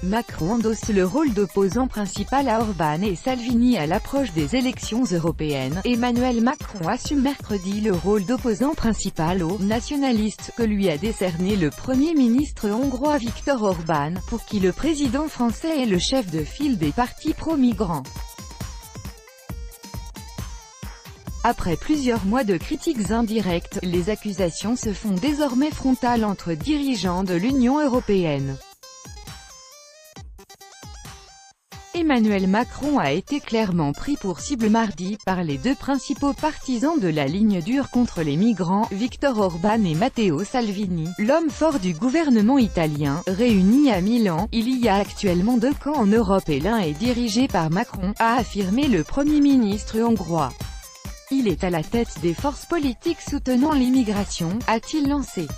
Macron endosse le rôle d'opposant principal à Orbán et Salvini à l'approche des élections européennes. Emmanuel Macron assume mercredi le rôle d'opposant principal aux nationalistes que lui a décerné le Premier ministre hongrois Viktor Orbán, pour qui le président français est le chef de file des partis pro-migrants. Après plusieurs mois de critiques indirectes, les accusations se font désormais frontales entre dirigeants de l'Union européenne. Emmanuel Macron a été clairement pris pour cible mardi, par les deux principaux partisans de la ligne dure contre les migrants, Viktor Orbán et Matteo Salvini, l'homme fort du gouvernement italien, réunis à Milan. Il y a actuellement deux camps en Europe et l'un est dirigé par Macron, a affirmé le Premier ministre hongrois. Il est à la tête des forces politiques soutenant l'immigration, a-t-il lancé.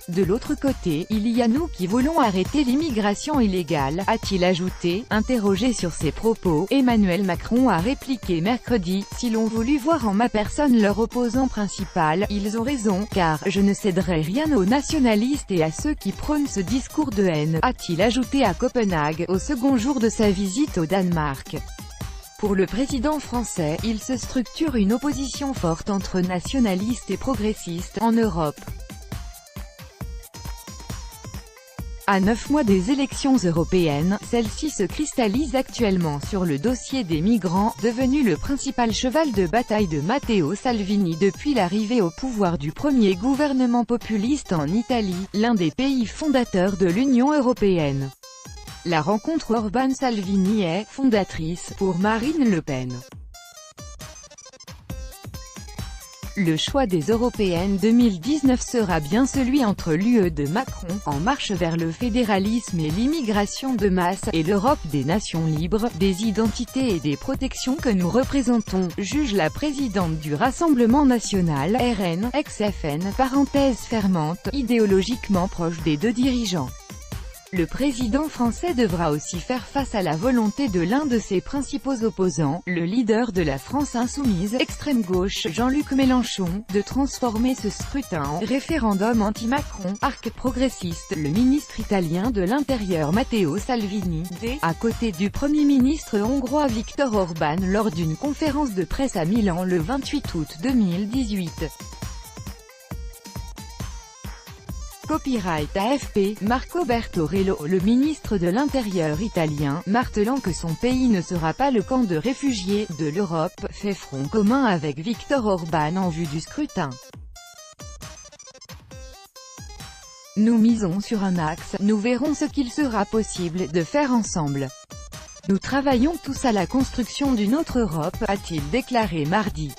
De l'autre côté, il y a nous qui voulons arrêter l'immigration illégale, a-t-il ajouté. Interrogé sur ses propos, Emmanuel Macron a répliqué mercredi: si l'on voulut voir en ma personne leur opposant principal, ils ont raison, car je ne céderai rien aux nationalistes et à ceux qui prônent ce discours de haine, a-t-il ajouté à Copenhague, au second jour de sa visite au Danemark. Pour le président français, il se structure une opposition forte entre nationalistes et progressistes en Europe. À 9 mois des élections européennes, celle-ci se cristallise actuellement sur le dossier des migrants, devenu le principal cheval de bataille de Matteo Salvini depuis l'arrivée au pouvoir du premier gouvernement populiste en Italie, l'un des pays fondateurs de l'Union européenne. La rencontre Orbán-Salvini est « fondatrice » pour Marine Le Pen. Le choix des européennes 2019 sera bien celui entre l'UE de Macron, en marche vers le fédéralisme et l'immigration de masse, et l'Europe des nations libres, des identités et des protections que nous représentons, juge la présidente du Rassemblement national, RN, ex-FN, parenthèse fermante, idéologiquement proche des deux dirigeants. Le président français devra aussi faire face à la volonté de l'un de ses principaux opposants, le leader de la France insoumise, extrême gauche, Jean-Luc Mélenchon, de transformer ce scrutin en référendum anti-Macron, arc progressiste. Le ministre italien de l'Intérieur Matteo Salvini, à côté du Premier ministre hongrois Viktor Orbán lors d'une conférence de presse à Milan le 28 août 2018. Copyright AFP, Marco Bertorello, le ministre de l'Intérieur italien, martelant que son pays ne sera pas le camp de réfugiés de l'Europe, fait front commun avec Viktor Orbán en vue du scrutin. Nous misons sur un axe, nous verrons ce qu'il sera possible de faire ensemble. Nous travaillons tous à la construction d'une autre Europe, a-t-il déclaré mardi.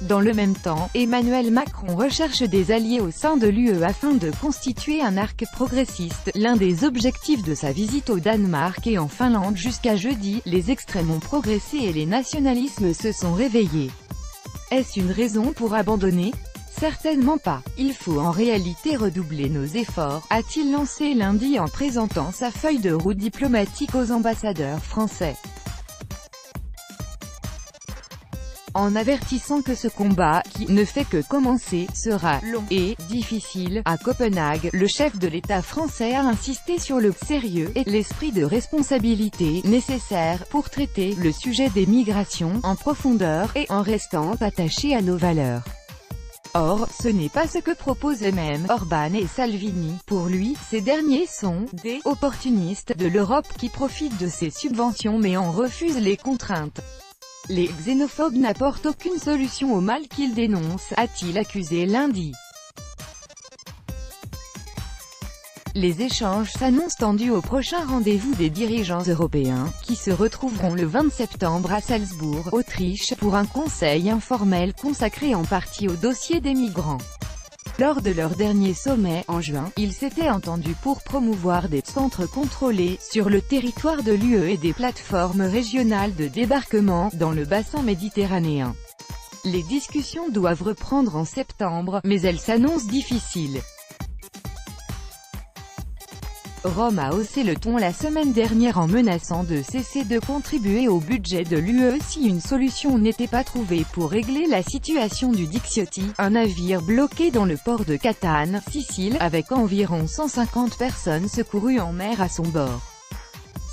Dans le même temps, Emmanuel Macron recherche des alliés au sein de l'UE afin de constituer un arc progressiste, l'un des objectifs de sa visite au Danemark et en Finlande jusqu'à jeudi. Les extrêmes ont progressé et les nationalismes se sont réveillés. Est-ce une raison pour abandonner? Certainement pas. Il faut en réalité redoubler nos efforts, a-t-il lancé lundi en présentant sa feuille de route diplomatique aux ambassadeurs français. En avertissant que ce combat, qui ne fait que commencer, sera long et difficile. À Copenhague, le chef de l'État français a insisté sur le sérieux et l'esprit de responsabilité nécessaire pour traiter le sujet des migrations en profondeur et en restant attaché à nos valeurs. Or, ce n'est pas ce que proposent eux-mêmes Orbán et Salvini. Pour lui, ces derniers sont des opportunistes de l'Europe qui profitent de ses subventions mais en refusent les contraintes. Les xénophobes n'apportent aucune solution au mal qu'ils dénoncent, a-t-il accusé lundi. Les échanges s'annoncent tendus au prochain rendez-vous des dirigeants européens, qui se retrouveront le 20 septembre à Salzbourg, Autriche, pour un conseil informel consacré en partie au dossier des migrants. Lors de leur dernier sommet, en juin, ils s'étaient entendus pour promouvoir des centres contrôlés sur le territoire de l'UE et des plateformes régionales de débarquement dans le bassin méditerranéen. Les discussions doivent reprendre en septembre, mais elles s'annoncent difficiles. Rome a haussé le ton la semaine dernière en menaçant de cesser de contribuer au budget de l'UE si une solution n'était pas trouvée pour régler la situation du Dixiotti, un navire bloqué dans le port de Catane, Sicile, avec environ 150 personnes secourues en mer à son bord.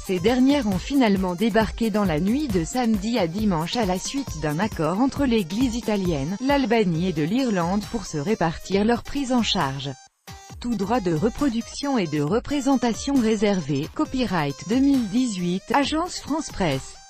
Ces dernières ont finalement débarqué dans la nuit de samedi à dimanche à la suite d'un accord entre l'Église italienne, l'Albanie et de l'Irlande pour se répartir leur prise en charge. Tout droit de reproduction et de représentation réservé, copyright 2018, Agence France Presse.